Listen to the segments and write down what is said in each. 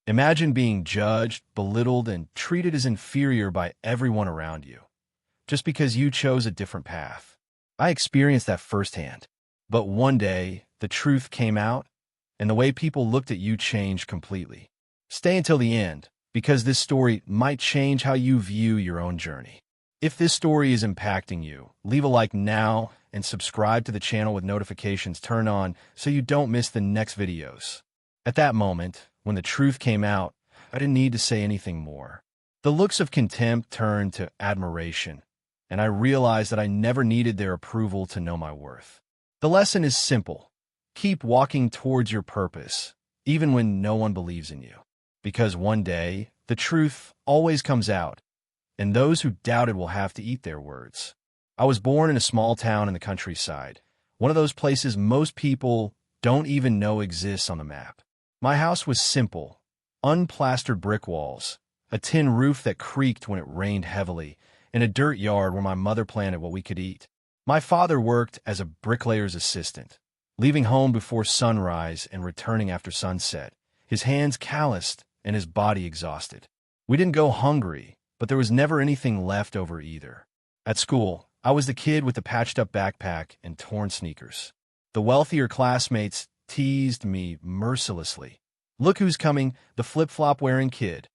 Imagine being judged, belittled, and treated as inferior by everyone around you, just because you chose a different path. I experienced that firsthand. But one day, the truth came out, and the way people looked at you changed completely. Stay until the end, because this story might change how you view your own journey. If this story is impacting you, leave a like now and subscribe to the channel with notifications turned on so you don't miss the next videos. At that moment, when the truth came out, I didn't need to say anything more. The looks of contempt turned to admiration, and I realized that I never needed their approval to know my worth. The lesson is simple. Keep walking towards your purpose, even when no one believes in you. Because one day, the truth always comes out, and those who doubted will have to eat their words. I was born in a small town in the countryside, one of those places most people don't even know exists on the map. My house was simple, unplastered brick walls, a tin roof that creaked when it rained heavily, and a dirt yard where my mother planted what we could eat. My father worked as a bricklayer's assistant, leaving home before sunrise and returning after sunset, his hands calloused and his body exhausted. We didn't go hungry, but there was never anything left over either. At school, I was the kid with the patched-up backpack and torn sneakers. The wealthier classmates teased me mercilessly. "Look who's coming, the flip-flop-wearing kid."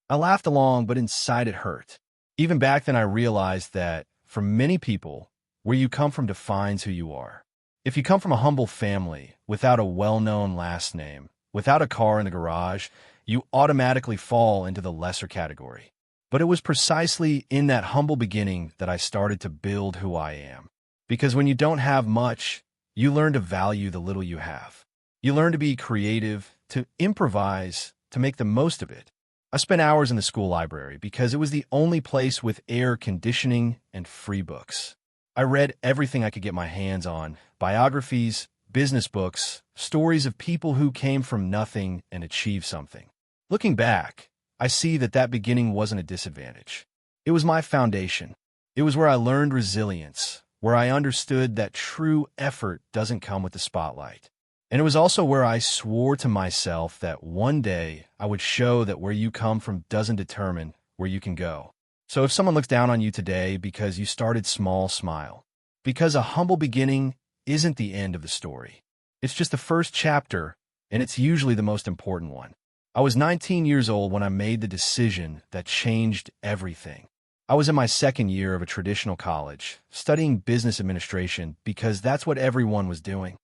I laughed along, but inside it hurt. Even back then I realized that, for many people, where you come from defines who you are. If you come from a humble family, without a well-known last name, without a car in the garage, you automatically fall into the lesser category. But it was precisely in that humble beginning that I started to build who I am. Because when you don't have much, you learn to value the little you have. You learn to be creative, to improvise, to make the most of it. I spent hours in the school library because it was the only place with air conditioning and free books. I read everything I could get my hands on: biographies, business books, stories of people who came from nothing and achieved something. Looking back, I see that beginning wasn't a disadvantage. It was my foundation. It was where I learned resilience, where I understood that true effort doesn't come with the spotlight. And it was also where I swore to myself that one day I would show that where you come from doesn't determine where you can go. So if someone looks down on you today because you started small, smile. Because a humble beginning isn't the end of the story. It's just the first chapter, and it's usually the most important one. I was 19 years old when I made the decision that changed everything. I was in my second year of a traditional college, studying business administration because that's what everyone was doing.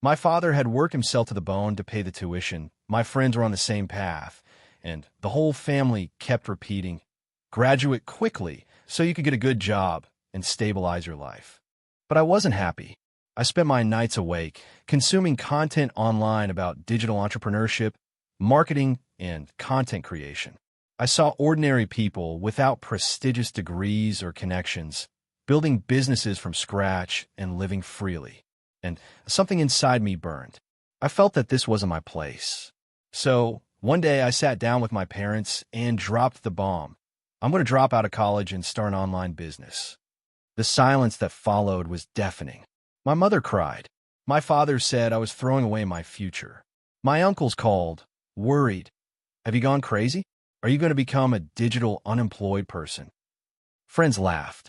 My father had worked himself to the bone to pay the tuition, my friends were on the same path, and the whole family kept repeating, "Graduate quickly so you could get a good job and stabilize your life." But I wasn't happy. I spent my nights awake, consuming content online about digital entrepreneurship, marketing, and content creation. I saw ordinary people without prestigious degrees or connections, building businesses from scratch and living freely. And something inside me burned. I felt that this wasn't my place. So, one day I sat down with my parents and dropped the bomb. I'm going to drop out of college and start an online business. The silence that followed was deafening. My mother cried. My father said I was throwing away my future. My uncles called, worried. "Have you gone crazy? Are you going to become a digital unemployed person?" Friends laughed.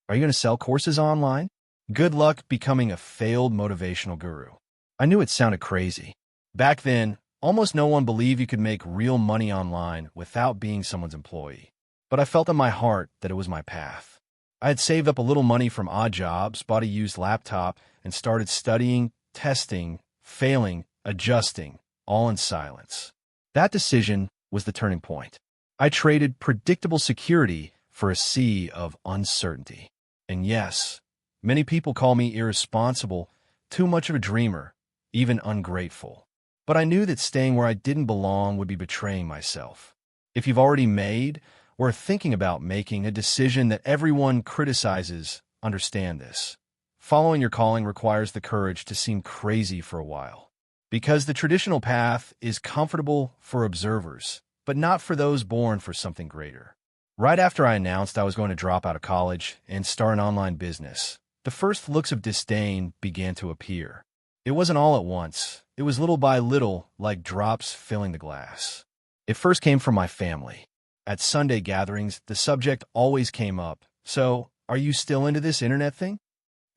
"Are you going to sell courses online? Good luck becoming a failed motivational guru." I knew it sounded crazy. Back then, almost no one believed you could make real money online without being someone's employee. But I felt in my heart that it was my path. I had saved up a little money from odd jobs, bought a used laptop, and started studying, testing, failing, adjusting, all in silence. That decision was the turning point. I traded predictable security for a sea of uncertainty. And yes, many people call me irresponsible, too much of a dreamer, even ungrateful. But I knew that staying where I didn't belong would be betraying myself. If you've already made or are thinking about making a decision that everyone criticizes, understand this. Following your calling requires the courage to seem crazy for a while. Because the traditional path is comfortable for observers, but not for those born for something greater. Right after I announced I was going to drop out of college and start an online business, the first looks of disdain began to appear. It wasn't all at once. It was little by little, like drops filling the glass. It first came from my family. At Sunday gatherings, the subject always came up. So, are you still into this internet thing?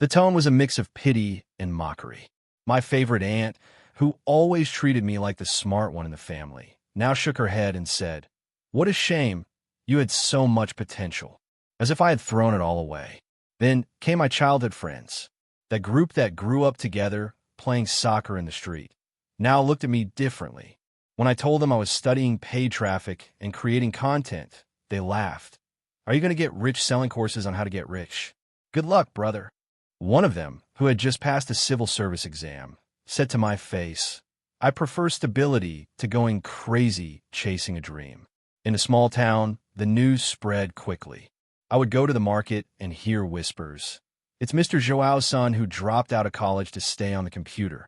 The tone was a mix of pity and mockery. My favorite aunt, who always treated me like the smart one in the family, now shook her head and said, "What a shame. You had so much potential." As if I had thrown it all away. Then came my childhood friends, that group that grew up together playing soccer in the street. Now looked at me differently. When I told them I was studying paid traffic and creating content, they laughed. "Are you going to get rich selling courses on how to get rich? Good luck, brother." One of them, who had just passed a civil service exam, said to my face, "I prefer stability to going crazy chasing a dream." In a small town, the news spread quickly. I would go to the market and hear whispers. "It's Mr. Joao's son who dropped out of college to stay on the computer."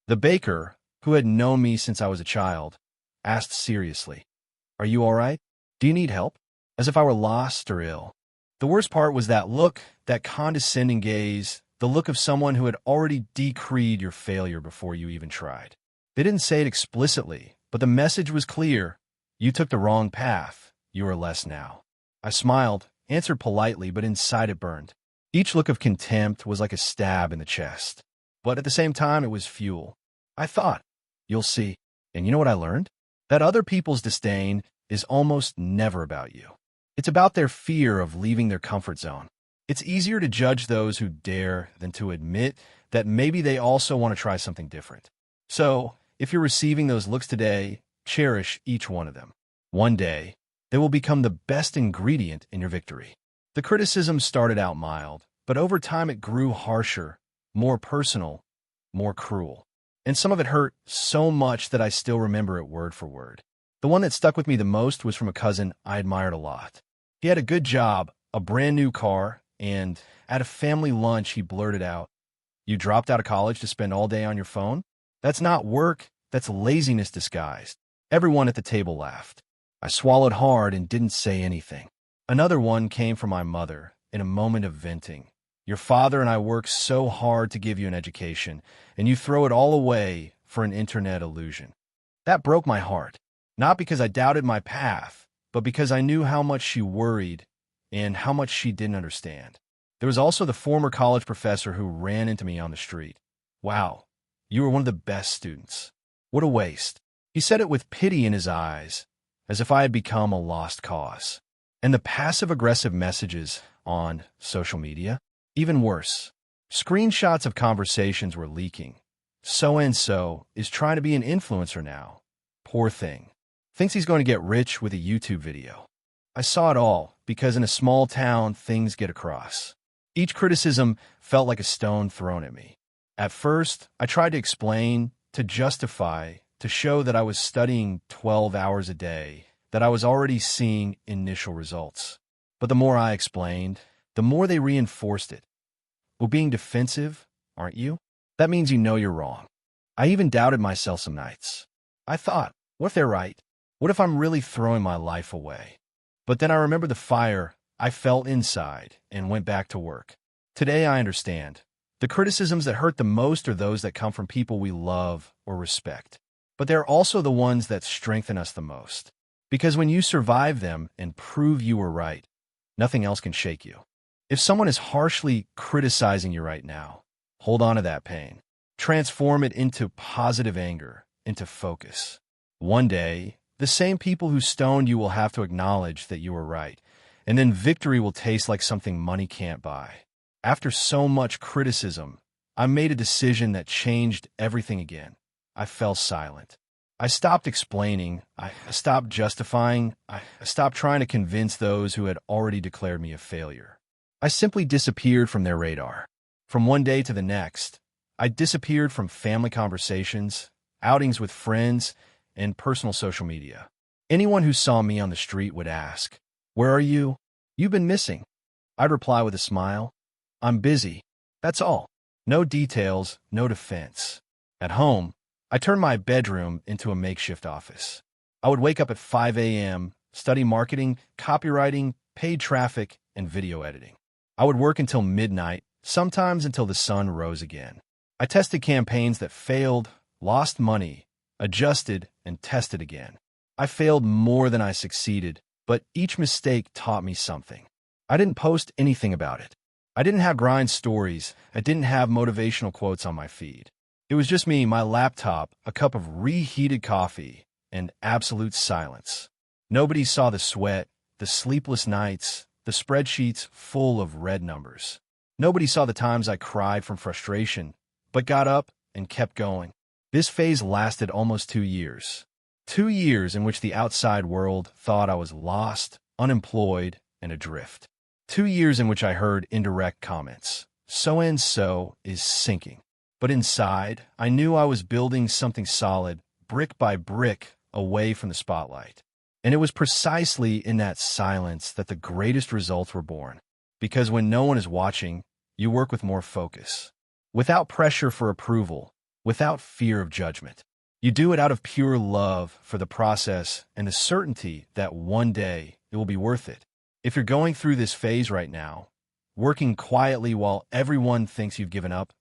The baker, who had known me since I was a child, asked seriously, "Are you all right? Do you need help?" As if I were lost or ill. The worst part was that look, that condescending gaze, the look of someone who had already decreed your failure before you even tried. They didn't say it explicitly, but the message was clear. You took the wrong path. You are less now. I smiled, answered politely, but inside it burned. Each look of contempt was like a stab in the chest. But at the same time, it was fuel. I thought, "You'll see." And you know what I learned? That other people's disdain is almost never about you. It's about their fear of leaving their comfort zone. It's easier to judge those who dare than to admit that maybe they also want to try something different. So, if you're receiving those looks today, cherish each one of them. One day, they will become the best ingredient in your victory. The criticism started out mild, but over time it grew harsher, more personal, more cruel. And some of it hurt so much that I still remember it word for word. The one that stuck with me the most was from a cousin I admired a lot. He had a good job, a brand new car, and at a family lunch he blurted out, "You dropped out of college to spend all day on your phone? That's not work, that's laziness disguised." Everyone at the table laughed. I swallowed hard and didn't say anything. Another one came from my mother, in a moment of venting. "Your father and I worked so hard to give you an education, and you throw it all away for an internet illusion." That broke my heart, not because I doubted my path, but because I knew how much she worried and how much she didn't understand. There was also the former college professor who ran into me on the street. "Wow, you were one of the best students. What a waste." He said it with pity in his eyes, as if I had become a lost cause. And the passive-aggressive messages on social media? Even worse. Screenshots of conversations were leaking. "So-and-so is trying to be an influencer now. Poor thing. Thinks he's going to get rich with a YouTube video." I saw it all, because in a small town, things get across. Each criticism felt like a stone thrown at me. At first, I tried to explain, to justify, to show that I was studying 12 hours a day, that I was already seeing initial results. But the more I explained, the more they reinforced it. "Well, being defensive, aren't you? That means you know you're wrong." I even doubted myself some nights. I thought, what if they're right? What if I'm really throwing my life away? But then I remembered the fire I felt inside and went back to work. Today I understand. The criticisms that hurt the most are those that come from people we love or respect. But they're also the ones that strengthen us the most. Because when you survive them and prove you were right, nothing else can shake you. If someone is harshly criticizing you right now, hold on to that pain. Transform it into positive anger, into focus. One day, the same people who stoned you will have to acknowledge that you were right, and then victory will taste like something money can't buy. After so much criticism, I made a decision that changed everything again. I fell silent. I stopped explaining. I stopped justifying. I stopped trying to convince those who had already declared me a failure. I simply disappeared from their radar. From one day to the next, I disappeared from family conversations, outings with friends, and personal social media. Anyone who saw me on the street would ask, "Where are you? You've been missing." I'd reply with a smile, "I'm busy." That's all. No details, no defense. At home, I turned my bedroom into a makeshift office. I would wake up at 5 a.m., study marketing, copywriting, paid traffic, and video editing. I would work until midnight, sometimes until the sun rose again. I tested campaigns that failed, lost money, adjusted, and tested again. I failed more than I succeeded, but each mistake taught me something. I didn't post anything about it. I didn't have grind stories. I didn't have motivational quotes on my feed. It was just me, my laptop, a cup of reheated coffee, and absolute silence. Nobody saw the sweat, the sleepless nights, the spreadsheets full of red numbers. Nobody saw the times I cried from frustration, but got up and kept going. This phase lasted almost 2 years. 2 years in which the outside world thought I was lost, unemployed, and adrift. 2 years in which I heard indirect comments. So-and-so is sinking. But inside, I knew I was building something solid, brick by brick, away from the spotlight. And it was precisely in that silence that the greatest results were born. Because when no one is watching, you work with more focus. Without pressure for approval, without fear of judgment. You do it out of pure love for the process and the certainty that one day it will be worth it. If you're going through this phase right now, working quietly while everyone thinks you've given up,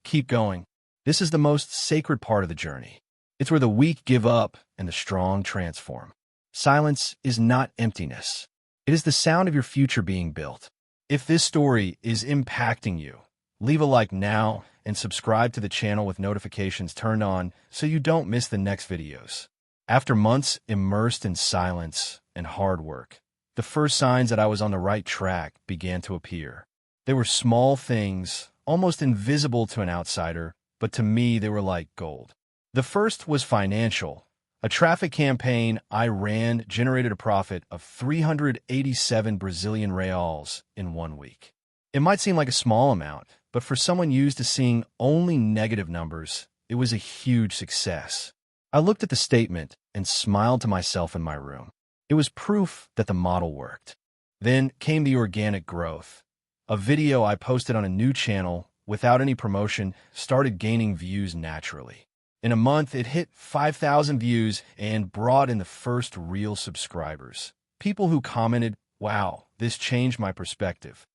keep going. This is the most sacred part of the journey. It's where the weak give up and the strong transform. Silence is not emptiness. It is the sound of your future being built. If this story is impacting you, leave a like now and subscribe to the channel with notifications turned on so you don't miss the next videos. After months immersed in silence and hard work, the first signs that I was on the right track began to appear. They were small things, almost invisible to an outsider, but to me they were like gold. The first was financial. A traffic campaign I ran generated a profit of 387 Brazilian reals in 1 week. It might seem like a small amount, but for someone used to seeing only negative numbers, it was a huge success. I looked at the statement and smiled to myself in my room. It was proof that the model worked. Then came the organic growth. A video I posted on a new channel without any promotion started gaining views naturally. In a month, it hit 5,000 views and brought in the first real subscribers. People who commented, "Wow, this changed my perspective."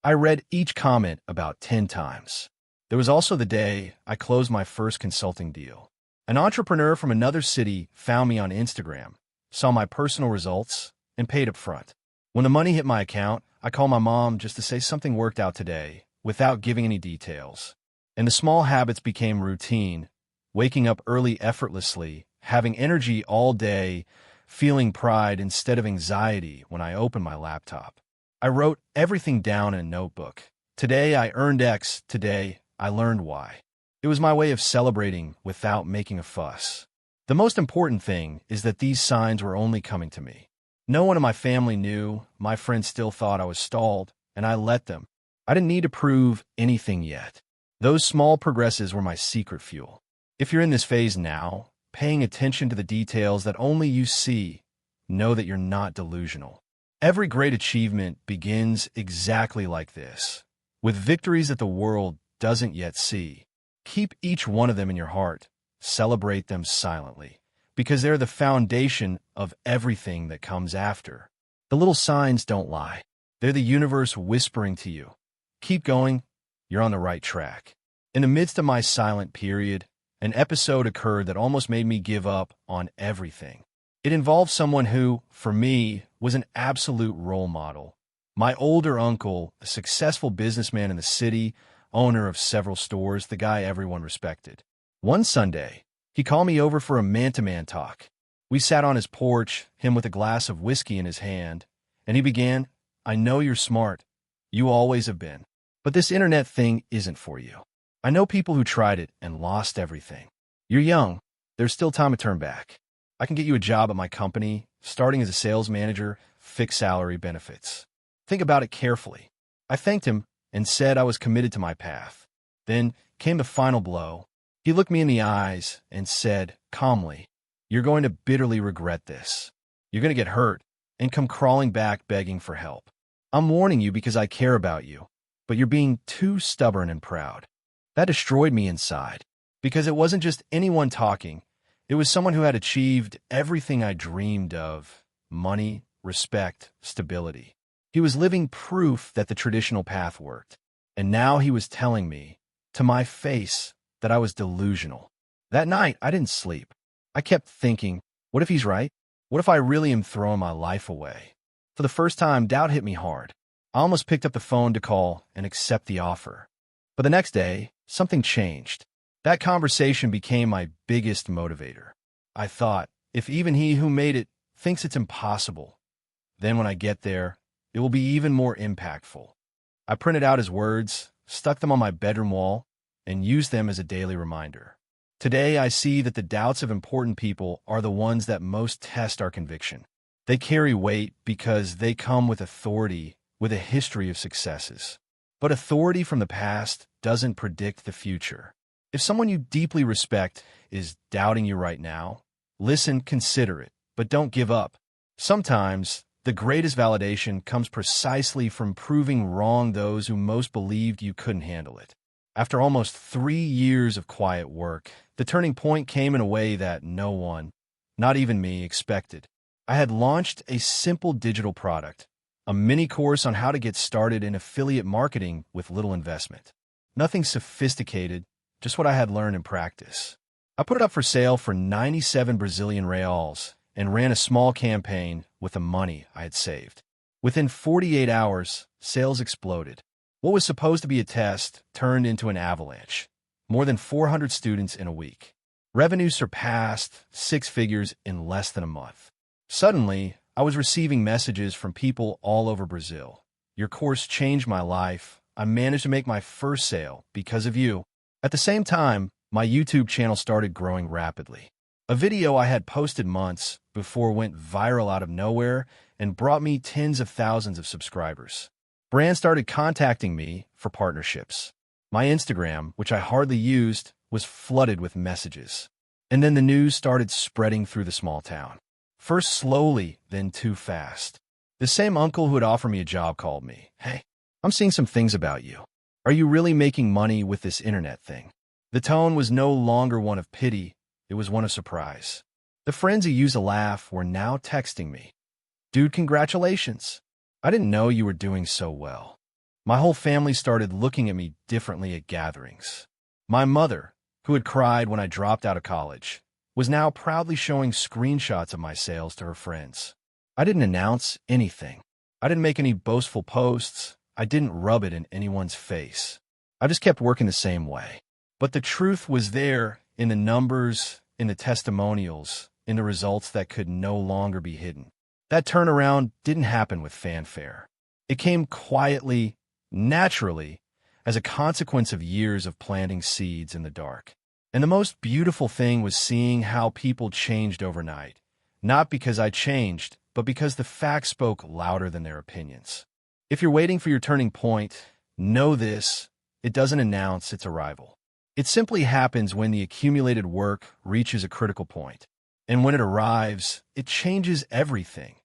I read each comment about 10 times. There was also the day I closed my first consulting deal. An entrepreneur from another city found me on Instagram, saw my personal results, and paid up front. When the money hit my account, I called my mom just to say something worked out today, without giving any details. And the small habits became routine. Waking up early effortlessly, having energy all day, feeling pride instead of anxiety when I opened my laptop. I wrote everything down in a notebook. Today I earned X, today I learned Y. It was my way of celebrating without making a fuss. The most important thing is that these signs were only coming to me. No one in my family knew, my friends still thought I was stalled, and I let them. I didn't need to prove anything yet. Those small progresses were my secret fuel. If you're in this phase now, paying attention to the details that only you see, know that you're not delusional. Every great achievement begins exactly like this, with victories that the world doesn't yet see. Keep each one of them in your heart. Celebrate them silently, because they're the foundation of everything that comes after. The little signs don't lie. They're the universe whispering to you. Keep going. You're on the right track. In the midst of my silent period, an episode occurred that almost made me give up on everything. It involved someone who, for me, was an absolute role model. My older uncle, a successful businessman in the city, owner of several stores, the guy everyone respected. One Sunday, he called me over for a man-to-man talk. We sat on his porch, him with a glass of whiskey in his hand, and he began, "I know you're smart. You always have been. But this internet thing isn't for you. I know people who tried it and lost everything. You're young. There's still time to turn back. I can get you a job at my company, starting as a sales manager, fixed salary, benefits. Think about it carefully." I thanked him and said I was committed to my path. Then came the final blow. He looked me in the eyes and said, calmly, "You're going to bitterly regret this. You're going to get hurt and come crawling back begging for help. I'm warning you because I care about you, but you're being too stubborn and proud." That destroyed me inside, because it wasn't just anyone talking. It was someone who had achieved everything I dreamed of: money, respect, stability. He was living proof that the traditional path worked. And now he was telling me, to my face, that I was delusional. That night, I didn't sleep. I kept thinking, what if he's right? What if I really am throwing my life away? For the first time, doubt hit me hard. I almost picked up the phone to call and accept the offer. But the next day, something changed. That conversation became my biggest motivator. I thought, if even he who made it thinks it's impossible, then when I get there, it will be even more impactful. I printed out his words, stuck them on my bedroom wall, and used them as a daily reminder. Today, I see that the doubts of important people are the ones that most test our conviction. They carry weight because they come with authority, with a history of successes. But authority from the past doesn't predict the future. If someone you deeply respect is doubting you right now, listen, consider it, but don't give up. Sometimes, the greatest validation comes precisely from proving wrong those who most believed you couldn't handle it. After almost 3 years of quiet work, the turning point came in a way that no one, not even me, expected. I had launched a simple digital product, a mini course on how to get started in affiliate marketing with little investment. Nothing sophisticated, just what I had learned in practice. I put it up for sale for 97 Brazilian reals and ran a small campaign with the money I had saved. Within 48 hours, sales exploded. What was supposed to be a test turned into an avalanche. More than 400 students in a week. Revenue surpassed 6 figures in less than a month. Suddenly, I was receiving messages from people all over Brazil. Your course changed my life. I managed to make my first sale because of you. At the same time, my YouTube channel started growing rapidly. A video I had posted months before went viral out of nowhere and brought me tens of thousands of subscribers. Brands started contacting me for partnerships. My Instagram, which I hardly used, was flooded with messages. And then the news started spreading through the small town. First slowly, then too fast. The same uncle who had offered me a job called me. Hey, I'm seeing some things about you. Are you really making money with this internet thing? The tone was no longer one of pity, it was one of surprise. The friends who used to laugh were now texting me. Dude, congratulations. I didn't know you were doing so well. My whole family started looking at me differently at gatherings. My mother, who had cried when I dropped out of college, was now proudly showing screenshots of my sales to her friends. I didn't announce anything. I didn't make any boastful posts. I didn't rub it in anyone's face. I just kept working the same way. But the truth was there in the numbers, in the testimonials, in the results that could no longer be hidden. That turnaround didn't happen with fanfare. It came quietly, naturally, as a consequence of years of planting seeds in the dark. And the most beautiful thing was seeing how people changed overnight. Not because I changed, but because the facts spoke louder than their opinions. If you're waiting for your turning point, know this: it doesn't announce its arrival. It simply happens when the accumulated work reaches a critical point. And when it arrives, it changes everything,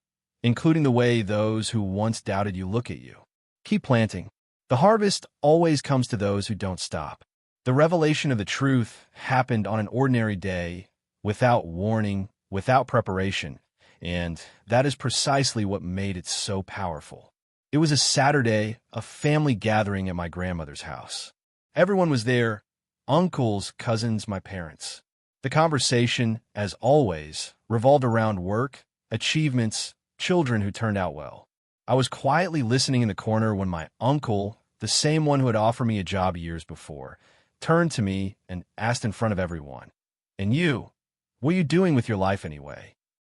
including the way those who once doubted you look at you. Keep planting. The harvest always comes to those who don't stop. The revelation of the truth happened on an ordinary day, without warning, without preparation, and that is precisely what made it so powerful. It was a Saturday, a family gathering at my grandmother's house. Everyone was there: uncles, cousins, my parents. The conversation, as always, revolved around work, achievements, children who turned out well. I was quietly listening in the corner when my uncle, the same one who had offered me a job years before, turned to me and asked in front of everyone, "And you, what are you doing with your life anyway?"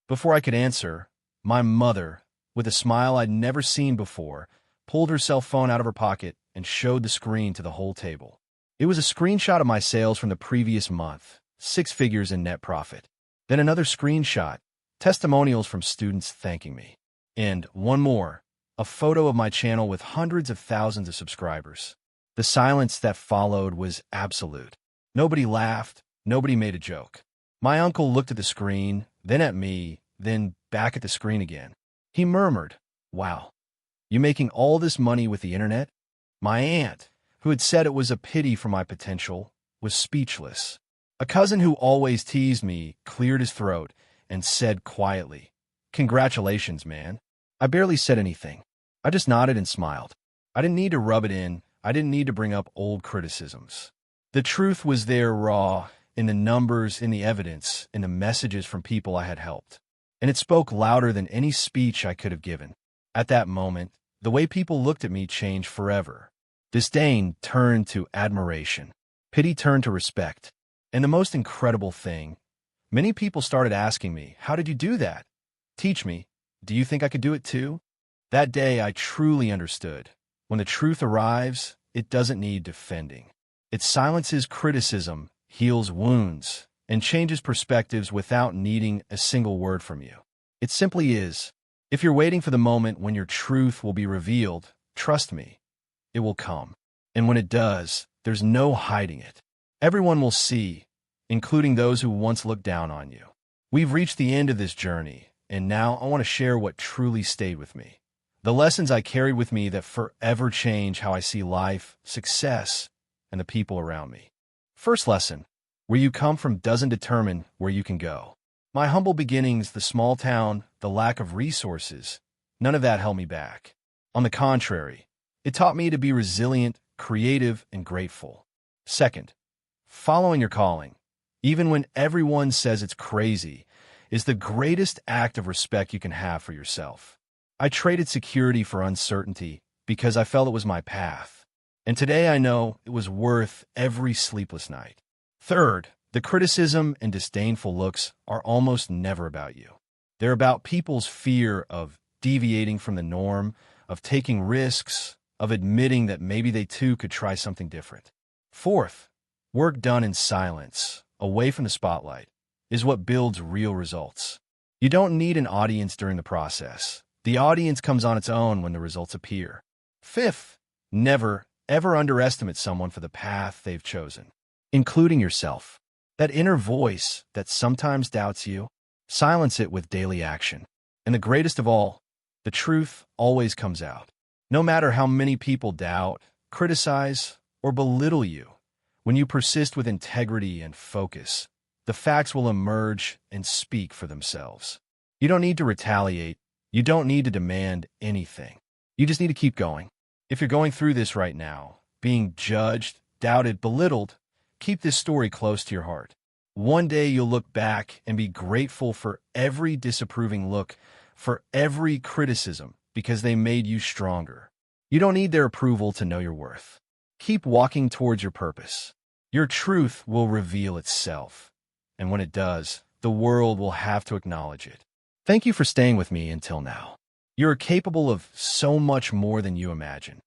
Before I could answer, my mother, with a smile I'd never seen before, pulled her cell phone out of her pocket and showed the screen to the whole table. It was a screenshot of my sales from the previous month, 6 figures in net profit. Then another screenshot, testimonials from students thanking me. And one more, a photo of my channel with hundreds of thousands of subscribers. The silence that followed was absolute. Nobody laughed, nobody made a joke. My uncle looked at the screen, then at me, then back at the screen again. He murmured, "Wow, you making all this money with the internet?" My aunt, who had said it was a pity for my potential, was speechless. A cousin who always teased me cleared his throat and said quietly, "Congratulations, man." I barely said anything. I just nodded and smiled. I didn't need to rub it in. I didn't need to bring up old criticisms. The truth was there raw, in the numbers, in the evidence, in the messages from people I had helped. and it spoke louder than any speech I could have given. At that moment, the way people looked at me changed forever. Disdain turned to admiration. Pity turned to respect. And the most incredible thing, many people started asking me, "How did you do that? Teach me. Do you think I could do it too?" That day, I truly understood. When the truth arrives, it doesn't need defending. It silences criticism, heals wounds, and changes perspectives without needing a single word from you. It simply is. If you're waiting for the moment when your truth will be revealed, trust me, it will come. And when it does, there's no hiding it. Everyone will see, including those who once looked down on you. We've reached the end of this journey, and now I want to share what truly stayed with me. The lessons I carried with me that forever change how I see life, success, and the people around me. First lesson, where you come from doesn't determine where you can go. My humble beginnings, the small town, the lack of resources, none of that held me back. On the contrary, it taught me to be resilient, creative, and grateful. Second, following your calling, even when everyone says it's crazy, is the greatest act of respect you can have for yourself. I traded security for uncertainty because I felt it was my path. And today I know it was worth every sleepless night. Third, the criticism and disdainful looks are almost never about you. They're about people's fear of deviating from the norm, of taking risks, of admitting that maybe they too could try something different. Fourth, work done in silence, away from the spotlight, is what builds real results. You don't need an audience during the process. The audience comes on its own when the results appear. Fifth, never, ever underestimate someone for the path they've chosen, including yourself. That inner voice that sometimes doubts you, silence it with daily action. And the greatest of all, the truth always comes out. No matter how many people doubt, criticize, or belittle you, when you persist with integrity and focus, the facts will emerge and speak for themselves. You don't need to retaliate. You don't need to demand anything. You just need to keep going. If you're going through this right now, being judged, doubted, belittled, keep this story close to your heart. One day you'll look back and be grateful for every disapproving look, for every criticism, because they made you stronger. You don't need their approval to know your worth. Keep walking towards your purpose. Your truth will reveal itself. And when it does, the world will have to acknowledge it. Thank you for staying with me until now. You are capable of so much more than you imagine.